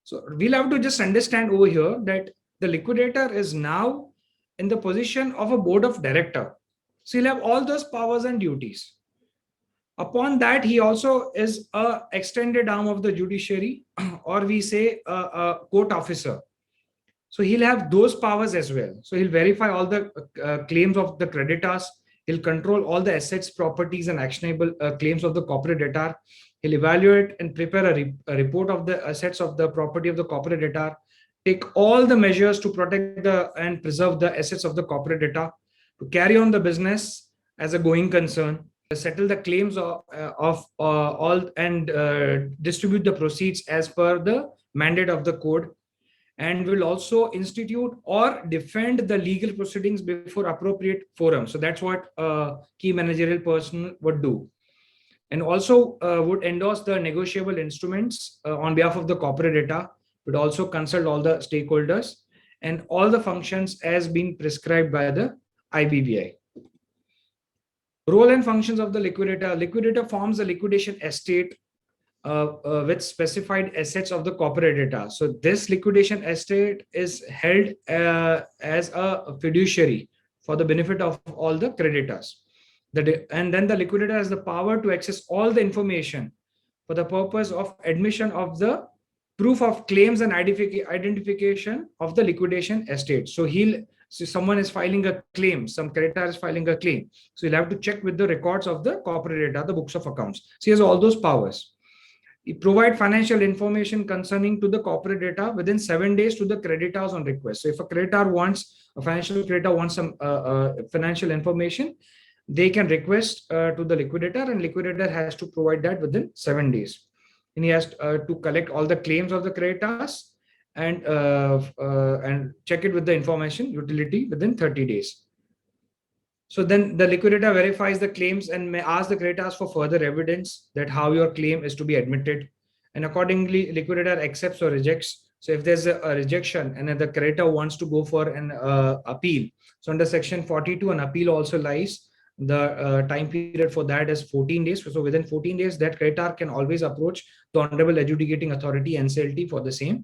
So we'll have to just understand over here that the liquidator is now in the position of a board of director. So he'll have all those powers and duties. Upon that, he also is a extended arm of the judiciary, or we say a court officer. So he'll have those powers as well. So he'll verify all the claims of the creditors. He'll control all the assets, properties, and actionable claims of the corporate debtor. He'll evaluate and prepare a report of the assets of the property of the corporate debtor. Take all the measures to protect and preserve the assets of the corporate debtor, to carry on the business as a going concern, settle the claims of all, and distribute the proceeds as per the mandate of the code, and will also institute or defend the legal proceedings before appropriate forum. So that's what a key managerial person would do. And also would endorse the negotiable instruments on behalf of the corporate debtor, would also consult all the stakeholders, and all the functions as being prescribed by the IBBI. Role and functions of the liquidator. Liquidator forms a liquidation estate with specified assets of the corporate debtor. So this liquidation estate is held as a fiduciary for the benefit of all the creditors. And then the liquidator has the power to access all the information for the purpose of admission of the proof of claims and identification of the liquidation estate. So someone is filing a claim, some creditor is filing a claim. So he'll have to check with the records of the corporate debtor, the books of accounts. So he has all those powers. He provide financial information concerning to the corporate debtor within 7 days to the creditors on request. So if a financial creditor wants some financial information, they can request to the liquidator, and liquidator has to provide that within 7 days. And he has to collect all the claims of the creditors and check it with the information utility within 30 days. So then the liquidator verifies the claims and may ask the creditors for further evidence that how your claim is to be admitted. And accordingly, liquidator accepts or rejects. So if there's a rejection and the creditor wants to go for an appeal, so under section 42, an appeal also lies. The time period for that is 14 days. So within 14 days, that creditor can always approach the Honorable Adjudicating Authority, NCLT, for the same.